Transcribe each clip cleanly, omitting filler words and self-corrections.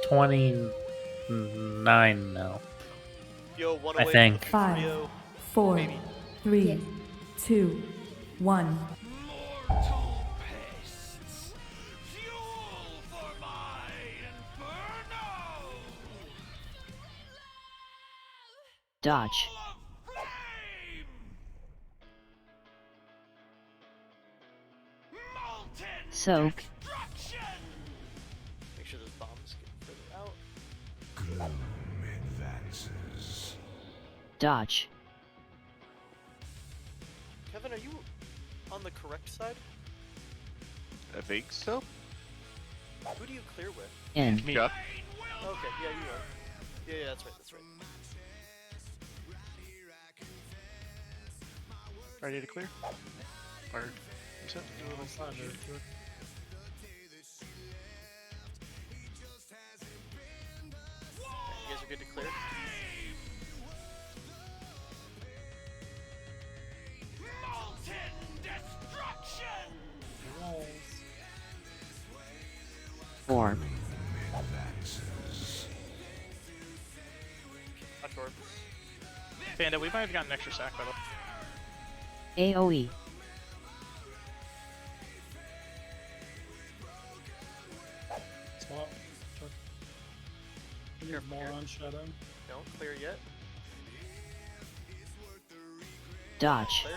29 now. Yo, one I away think. from 5, 3-0. 4, Maybe. 3, 2, 1. Mortal pests, fuel for my inferno! Dodge. Soak. Make sure those bombs get further out. Gloom advances. Dodge. Kevin, are you on the correct side? I think so. Who do you clear with? In. Me. Okay, yeah, you are. Yeah, that's right, that's right. Ready to clear? Or is it? You guys are good to clear? Four. Watch orbs. Panda, we might have gotten an extra sack by the way. AoE. Swap. Check. We need more on Shadow. Don't clear yet. Dodge. Clear.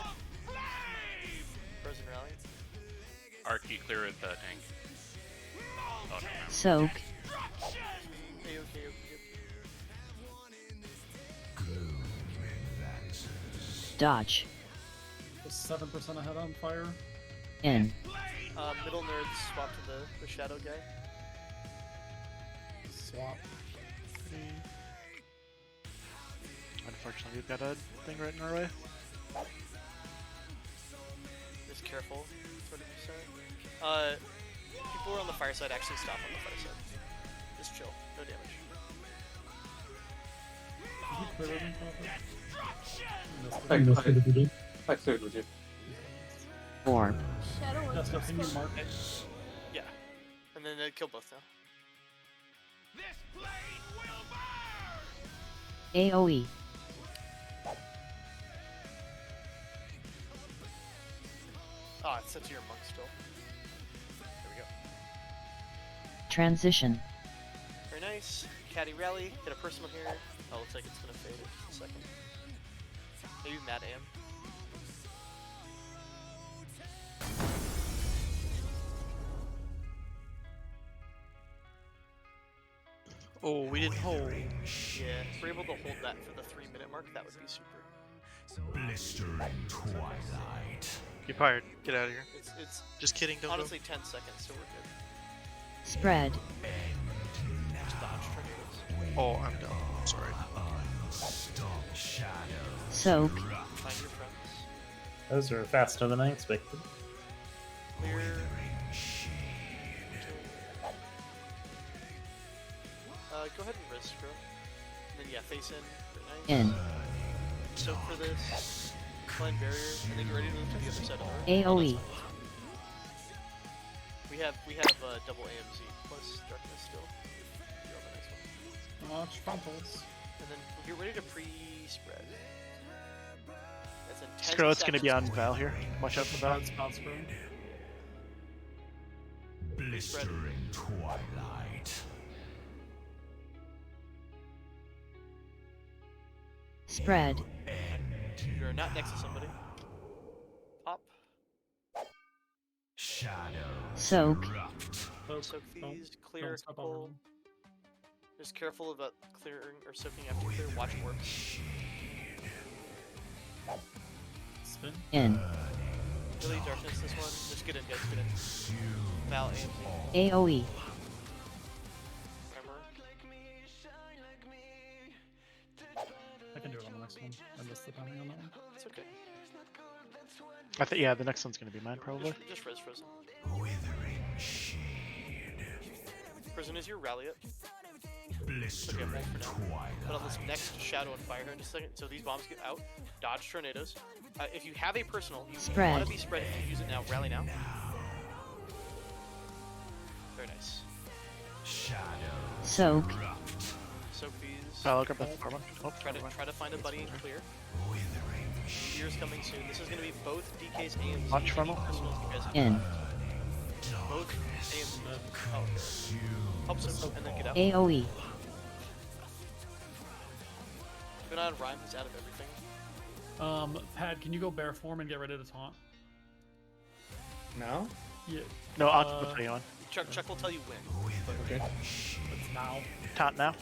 Frozen rally. Archie, clear at the tank. Oh, no. Soak. Okay. Gloom advances. Dodge. 7% ahead on fire. In. Middle nerds swap to the shadow guy. Swap. Unfortunately, we've got a thing right in our way. Just careful. 20%. People who are on the fire side actually stop on the fire side. Just chill. No damage. Did you clear everything? I cleared with you. 4. That's the thing you mark. Yeah. And then kill both now. This blade will burn! AoE. Ah, it's set to your monk still. There we go. Transition. Very nice. Caddy rally. Hit a personal here. Oh, looks like it's gonna fade in just a second. Maybe Mad Am. Oh, we didn't hold. Yeah, if we're able to hold that for the 3-minute mark, that would be super. Blistering twilight. You're fired. Get out of here. It's Just kidding, don't honestly 10 seconds, so we're good. Spread. Just dodge tornadoes. go. Oh, I'm done. I'm sorry. Unstopped shadow. Soak. Find your friends. Those are faster than I expected. Clear. Withering shade. Go ahead and risk, bro. And then yeah, face in. Very nice. In. Soak for this. Climb barrier, and then get ready to move to the other side of the room. AoE. We have double AMZ plus darkness still. Do all the next one. Watch frontals. And then we'll get ready to pre-spread. That's in 10 Scroat's gonna be on seconds. Val here. Watch out for Val. Bad spots for him. Blistering twilight. Spread. You're not next to somebody. Pop. Shadow. Soak. Soak Don't- these. Clear. don't step over Couple. them. Just careful about clearing or soaking after clear. Watch orbs. Spin. In. Really darkness this one. Just get in, guys. Get in. Val AMZ. AoE. Remember. I can do it on the next one. I missed the timing on that one. It's okay. Yeah, the next one's gonna be mine probably. Just res Frozen. Withering shade. Frozen is your rally up. Blistering hold for now. twilight. But on this next shadow and fire here in just a second, so these bombs get out. Dodge tornadoes. If you have a personal, you Spread. want to be spread. If you use it now, rally now. Very nice. Shadow Soak. Soak these. I'll grab that far one. Oh, Try never mind. to find a buddy and clear. Gears coming soon. This is gonna be both DK's AMC. Launch funnel. Personals, you guys have In. both AMC. Oh, help soak and then get out. AoE. Been out of rhyme. He's out of everything. Pad, can you go bear form and get ready to taunt? Now? Yeah. No, I'll put you on. Chuck will tell you when. Okay. It's now. Taunt now.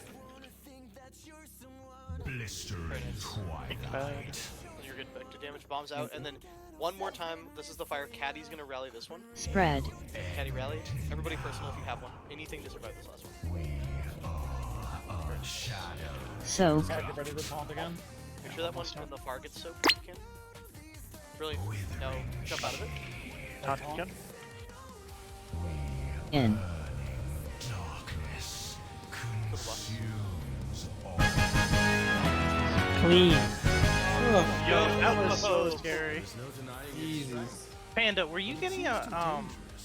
Blistering twilight. You're good. Vector damage. Bombs out, and then one more time. This is the fire. Caddy's gonna rally this one. Spread. Caddy rally. Everybody personal if you have one. Anything to survive this last one. Soak. Pad, get ready to taunt again. Make sure that one when the fire gets soaked, you can. Brilliant. Now jump out of it. Taunt again. In. Little buff. Clean. Oh, Yo, that was so scary. easy. Panda, were you getting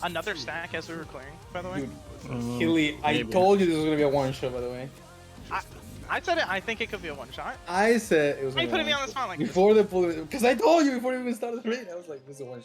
another stack as we were clearing, by the way? Dude, Hilly, I told you this was gonna be a one shot, by the way. I said it. I think it could be a one shot. I said it was Why gonna you be putting a me one on the shot. spot like this? Before the pull, because I told you before we even started the raid, I was like, this is a one shot.